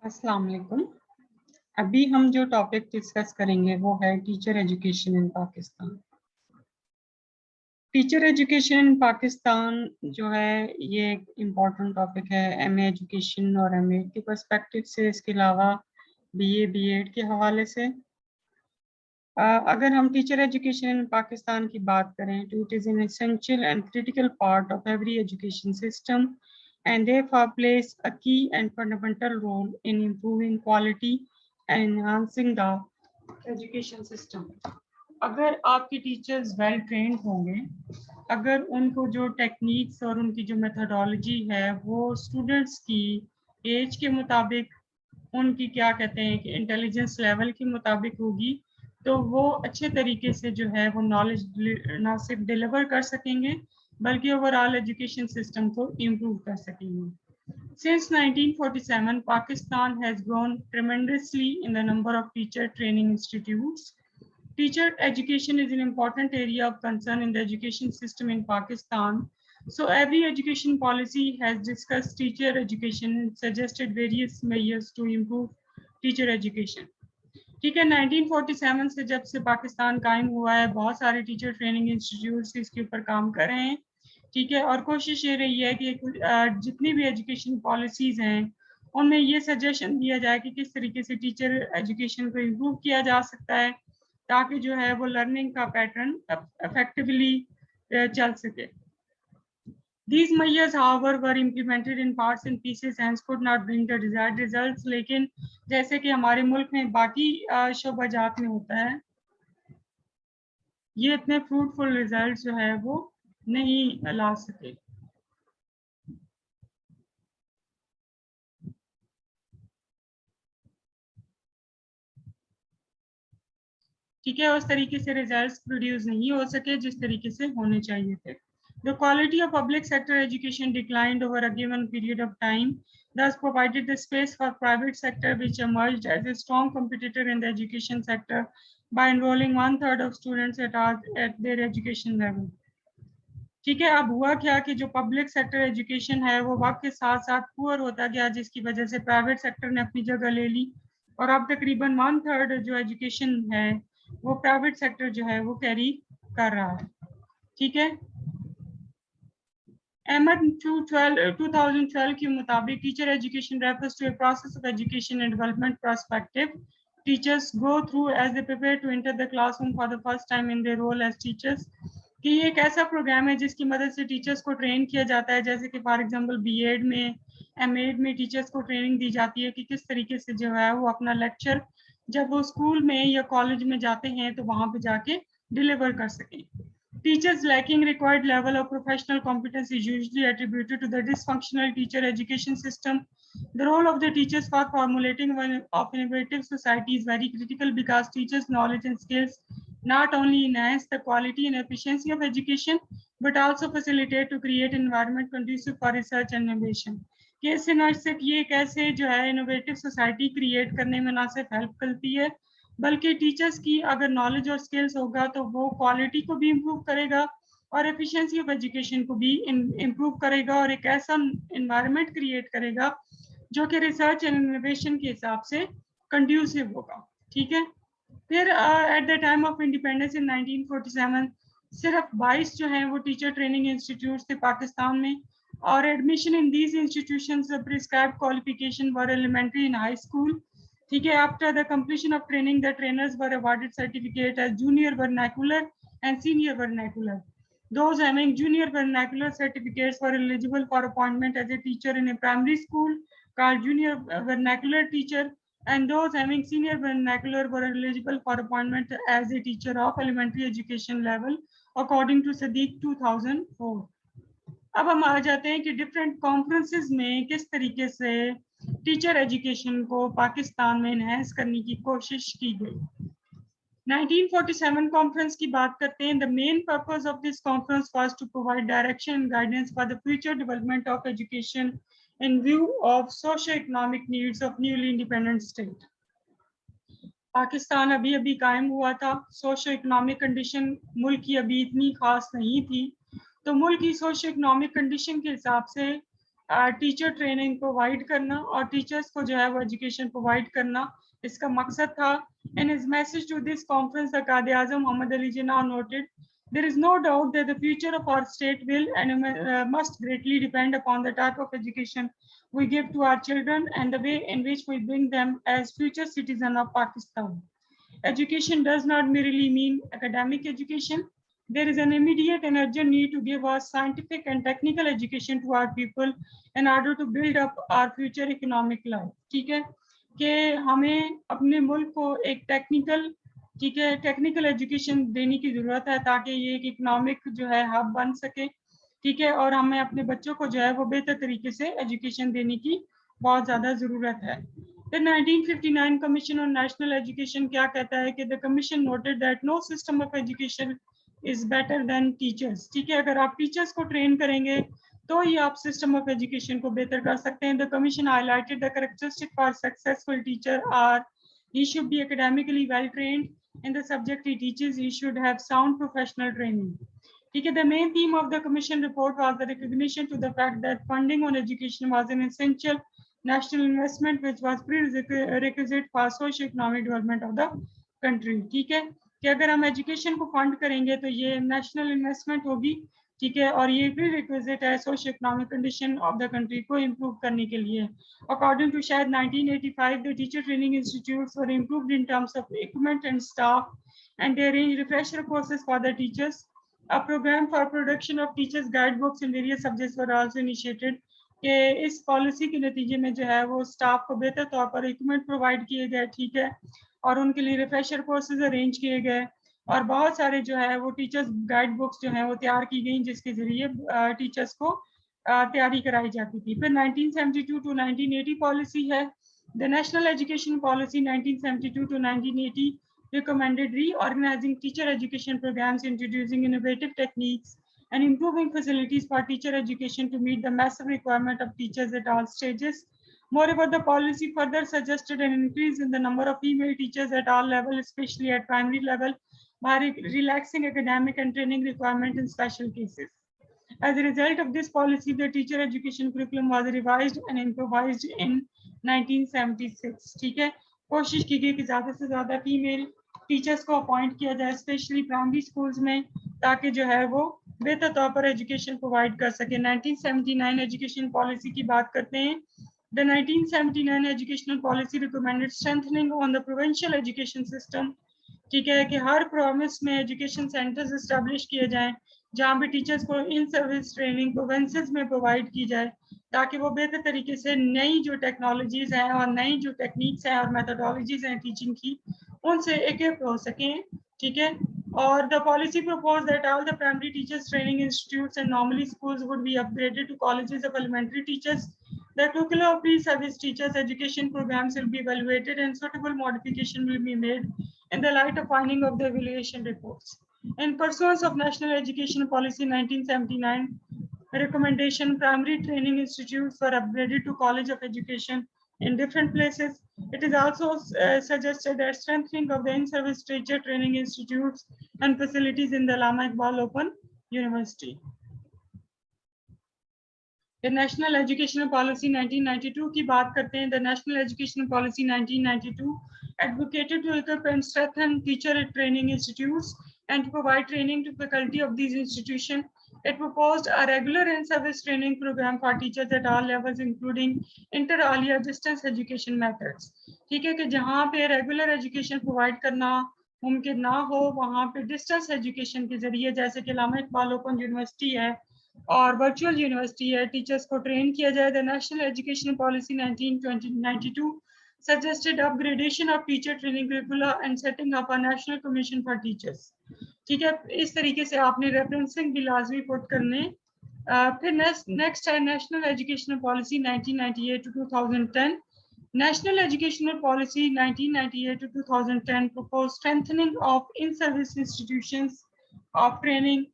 अस्सलाम वालेकुम। अभी हम जो टॉपिक डिस्कस करेंगे वो है teacher education in Pakistan. Teacher education in Pakistan जो है ये एक इम्पॉर्टेंट टॉपिक है एमए एजुकेशन और एमए के पर्सपेक्टिव से, इसके अलावा बीए बीएड के हवाले से। अगर हम टीचर एजुकेशन इन पाकिस्तान की बात करें तो it is an essential and critical part of every education system and therefore plays a key and fundamental role in improving quality and enhancing the education system. अगर आपके टीचर्स वेल ट्रेंड होंगे, अगर उनको जो टेक्निक्स और उनकी जो methodology है वो स्टूडेंट्स की एज के मुताबिक, उनकी क्या कहते हैं कि इंटेलिजेंस लेवल के मुताबिक होगी, तो वो अच्छे तरीके से जो है वो नॉलेज ना सिर्फ डिलीवर कर सकेंगे बल्कि ओवरऑल एजुकेशन सिस्टम को इम्प्रूव कर सकेंगे। Since 1947, Pakistan has grown tremendously in the number of teacher training institutes. Teacher education is an important area of concern in the education system in Pakistan. So every education policy has discussed teacher education and suggested various measures to improve teacher education. ठीक है, 1947 से जब से पाकिस्तान कायम हुआ है, बहुत सारे टीचर ट्रेनिंग इंस्टीट्यूट्स इसके ऊपर काम कर रहे हैं। ठीक है, और कोशिश ये रही है कि जितनी भी एजुकेशन पॉलिसीज हैं उनमें ये सजेशन दिया जाए कि किस तरीके से टीचर एजुकेशन को इम्प्रूव किया जा सकता है ताकि जो है वो लर्निंग का पैटर्न इफेक्टिवली चल सके। These measures, however, were implemented in parts and pieces and could not bring the desired results. लेकिन जैसे कि हमारे मुल्क में बाकी शोबाजात में होता है, ये इतने फ्रूटफुल रिजल्ट जो है वो नहीं ला सके। ठीक है, उस तरीके से रिजल्ट्स प्रोड्यूस नहीं हो सके जिस तरीके से होने चाहिए थे। The quality of public sector education declined over a given period of time, thus provided the space for private sector, which emerged as a strong competitor in the education sector by enrolling 1/3 of students at their education level. ठीक है, अब हुआ क्या कि जो public sector education है वो वक्त के साथ साथ पुअर होता गया, जिसकी वजह से प्राइवेट सेक्टर ने अपनी जगह ले ली और अब तकरीबन 1/3 जो एजुकेशन है वो प्राइवेट सेक्टर जो है वो कैरी कर रहा है। ठीक है, अहमद 2012 के मुताबिक teacher education refers to a process of education and development perspective teachers go through as they prepare to enter the classroom for the first time in their role as teachers, कि ये एक ऐसा प्रोग्राम है जिसकी मदद से teachers को train किया जाता है। जैसे कि फॉर एग्जांपल बीएड में, एमएड में टीचर्स को ट्रेनिंग दी जाती है कि किस तरीके से जो है वो अपना लेक्चर जब वो स्कूल में या कॉलेज में जाते हैं तो वहां पे जाके डिलीवर कर सकें। Teachers lacking required level of professional competence is usually attributed to the dysfunctional teacher education system. The role of the teachers for formulating of innovative society is very critical because teachers' knowledge and skills not only enhance the quality and efficiency of education, but also facilitate to create an environment conducive for research and innovation. कैसे न सिर्फ ये कैसे जो है innovative society create करने में ना सिर्फ हेल्प करती है बल्कि टीचर्स की अगर नॉलेज और स्किल्स होगा तो वो क्वालिटी को भी इम्प्रूव करेगा और एफिशिएंसी ऑफ एजुकेशन को भी इम्प्रूव करेगा और एक ऐसा एनवायरनमेंट क्रिएट करेगा जो कि रिसर्च एंड इनोवेशन के हिसाब से कंड्यूसिव होगा। ठीक है, फिर at the time of independence in 1947 सिर्फ 22 जो हैं वो टीचर ट्रेनिंग इंस्टीट्यूट्स थे पाकिस्तान में, और admission in these institutions prescribed qualification were elementary in high school. ठीक है, after the completion of training the trainers were awarded certificate as junior vernacular and senior vernacular. Those having junior vernacular certificates were eligible for appointment as a teacher in a primary school called junior vernacular teacher, and those having senior vernacular were eligible for appointment as a teacher of elementary education level according to Sadiq 2004. अब हम आ जाते हैं कि different conferences में किस तरीके से teacher education को पाकिस्तान में एनहांस करने की कोशिश की गई। 1947 कॉन्फ्रेंस की बात करते हैं। The main purpose of this conference was to provide direction and guidance for the future development of education in view of socio economic needs of newly independent state. Pakistan अभी अभी कायम हुआ था, सोशो इकोनॉमिक कंडीशन मुल्क की अभी इतनी खास नहीं थी, तो मुल्क की सोशो इकोनॉमिक कंडीशन के हिसाब से टीचर ट्रेनिंग प्रोवाइड करना और टीचर्स को जो है वो एजुकेशन प्रोवाइड करना इसका मकसद था. In his message to this conference, the Quaid-e-Azam Muhammad Ali Jinnah noted, there is no doubt that the future of our state will and must greatly depend upon the type of education we give to our children and the way in which we bring them as future citizens of Pakistan. Education does not merely mean academic education. There is an immediate and urgent need to give us scientific and technical education to our people in order to build up our future economic life. ठीक है कि हमें अपने मुल्क को एक technical education देने की ज़रूरत है ताकि ये एक इकोनॉमिक जो है हब बन सके. ठीक है, और हमें अपने बच्चों को जो है वो बेहतर तरीके से एजुकेशन देने की बहुत ज़्यादा ज़रूरत है. The 1959 Commission on National Education क्या कहता है कि the Commission noted that no system of education is better than teachers. ठीक है, अगर आप टीचर्स को ट्रेन करेंगे तो ही आप सिस्टम ऑफ एजुकेशन को बेहतर कर सकते हैं. The commission highlighted the characteristic for successful teacher are he should be academically well trained in the subject he teaches. He should have sound professional training. ठीक है, the main theme of the commission report was the recognition to the fact that funding on education was an essential national investment which was prerequisite for socio-economic development of the country. ठीक है कि अगर हम education को fund करेंगे तो ये national investment होगी. ठीक है, और ये भी रिक्विजिट है socio economic condition of the country को इम्प्रूव करने के लिए. अकॉर्डिंग टू शायद 1985 the teacher training institutes were improved in terms of equipment and staff and they arrange refresher courses for the teachers. A programme for production of teachers guide books in various subjects were also initiated. कि इस policy के नतीजे में जो है वो staff को बेहतर तौर पर इक्विपमेंट प्रोवाइड किए गए. ठीक है, और उनके लिए रिफ्रेशर कोर्सेज अरेंज किए गए और बहुत सारे जो है वो टीचर्स गाइड बुक्स जो है वो तैयार की गई जिसके जरिए टीचर्स को तैयारी कराई जाती थी. फिर 1972 टू 1980 पॉलिसी है. The national education policy 1972 to 1980 recommended reorganizing teacher education programs, introducing innovative techniques and improving facilities for teacher education to meet the massive requirement of teachers at all stages. Moreover, the policy further suggested an increase in the number of female teachers at all levels, especially at primary level, by relaxing academic and training requirements in special cases. As a result of this policy, the teacher education curriculum was revised and improvised in 1976. ठीक है, कोशिश की गई कि ज़्यादा से ज़्यादा female teachers को अपॉइंट किया जाए स्पेशली प्राइमरी स्कूल्स में ताकि जो है वो बेहतर तौर पर एजुकेशन प्रोवाइड कर सके. 1979 एजुकेशन पॉलिसी की बात करते हैं. The 1979 educational policy recommended strengthening on the provincial education system. ठीक है कि हर प्रोविंस में एजुकेशन सेंटर्स एस्टेब्लिश किए जाएं जहां पे टीचर्स को इन सर्विस ट्रेनिंग प्रोविंसेस में प्रोवाइड की जाए ताकि वो बेहतर तरीके से नई जो टेक्नोलॉजीज हैं और नई जो टेक्निक्स हैं और मेथोडोलॉजीज हैं टीचिंग की उनसे इक्विप हो सकें. ठीक है, और the policy propose that all the primary teachers training institutes and normally schools would be upgraded to colleges of elementary teachers. The curriculum of pre-service teachers education programs will be evaluated and suitable modification will be made in the light of finding of the evaluation reports. In pursuance of National Education Policy 1979 recommendation, primary training institutes were upgraded to College of Education in different places. It is also suggested that strengthening of the in-service teacher training institutes and facilities in the Allama Iqbal Open University. The National Educational Policy 1992 की बात करते हैं. The National Educational Policy 1992 advocated to equip and strengthen teacher training institutes and to provide training to faculty of these institutions. It proposed a regular in-service training program for teachers at all levels, including inter-alia distance education methods. ठीक है कि जहाँ पे regular education provide करना मुमकिन ना हो वहाँ पे distance education के जरिए जैसे कि अल्लामा इकबाल ओपन यूनिवर्सिटी है और वर्चुअल यूनिवर्सिटी है टीचर्स को ट्रेन किया जाए. The national education policy 1992 suggested upgradation of teacher training curricula and setting up a national commission for teachers. ठीक है, इस तरीके से आपने रेफरेंसिंग भी लाजमी पुट करने. फिर नेक्स्ट है national educational policy 1998 to 2010. National Educational Policy 1998 to 2010 proposed strengthening of in-service institutions of training,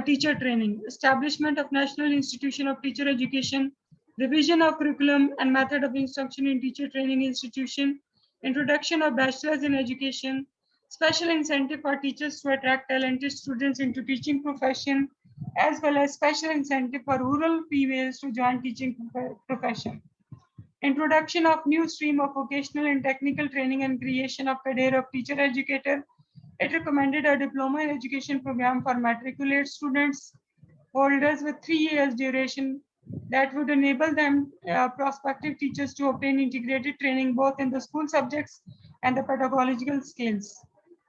teacher training, establishment of National Institution of Teacher Education, revision of curriculum and method of instruction in teacher training institution, introduction of bachelors in education, special incentive for teachers to attract talented students into teaching profession, as well as special incentive for rural females to join teaching profession. Introduction of new stream of vocational and technical training and creation of career of teacher educator. It recommended a diploma in education program for matriculate students holders with 3 years duration that would enable them prospective teachers to obtain integrated training both in the school subjects and the pedagogical skills.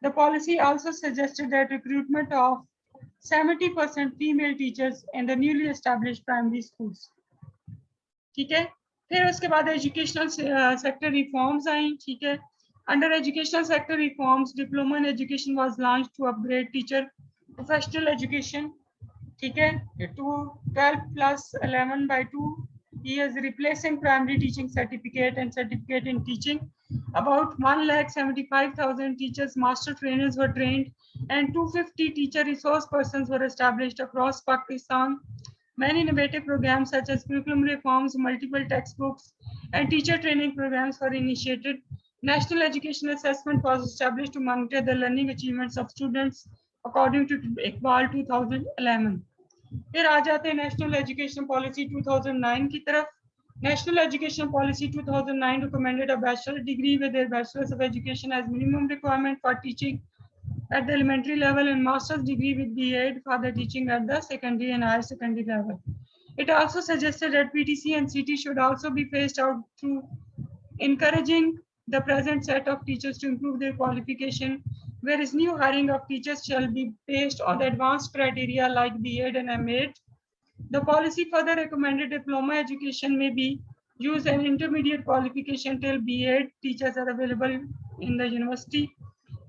The policy also suggested that recruitment of 70% female teachers in the newly established primary schools. ठीक है, फिर उसके बाद educational sector reforms I. ठीक है, under educational sector reforms diploma in education was launch to upgrade teacher professional education. ठीक है, to 12 plus 11/2 years, replacing primary teaching certificate and certificate in teaching. About 1,75,000 teachers, master trainers were trained, and 250 teacher resource persons were established across Pakistan. Many innovative programs such as curriculum reforms, multiple textbooks, and teacher training programs were initiated. National Education Assessment was established to monitor the learning achievements of students according to Iqbal 2011. फिर आ जाते हैं national education policy 2009 की तरफ. National Education Policy 2009 recommended a bachelor's degree with a bachelor's of education as minimum requirement for teaching at the elementary level and master's degree with B.Ed for the teaching at the secondary and higher secondary level. It also suggested that PTC and CT should also be phased out through encouraging the present set of teachers to improve their qualification, whereas new hiring of teachers shall be based on the advanced criteria like B.Ed and M.Ed. The policy further recommended diploma education may be used as intermediate qualification till B.Ed teachers are available in the university.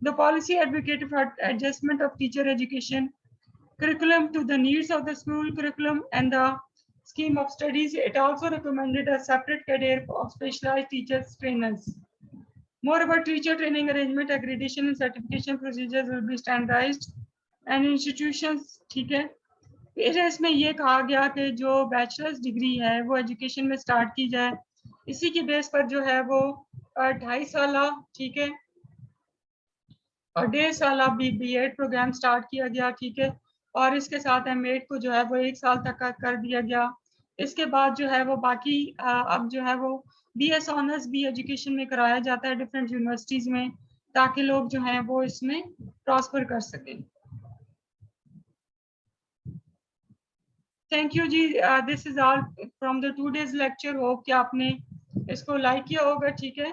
The policy advocated for adjustment of teacher education curriculum to the needs of the school curriculum and the scheme of studies. It also recommended a separate career of specialized teachers trainers. Moreover, teacher training arrangement, accreditation and certification procedures will be standardized and institutions. ठीक है, फिर इसमें ये कहा गया कि जो bachelors degree है वो एजुकेशन में स्टार्ट की जाए. इसी की बेस पर जो है वो 2.5 साल, ठीक है, और 1.5 साल B.Ed प्रोग्राम स्टार्ट किया गया. ठीक है, और इसके साथ M.Ed को जो है वो 1 साल तक का कर दिया गया. इसके बाद जो है वो बाकी अब जो है वो BS ऑनर्स भी एजुकेशन में कराया जाता है डिफरेंट यूनिवर्सिटीज में, ताकि लोग जो हैं वो इसमें प्रॉस्पर कर सकें. Thank you ji. This is all from the 2 days lecture. Hope कि आपने इसको लाइक किया होगा. ठीक है.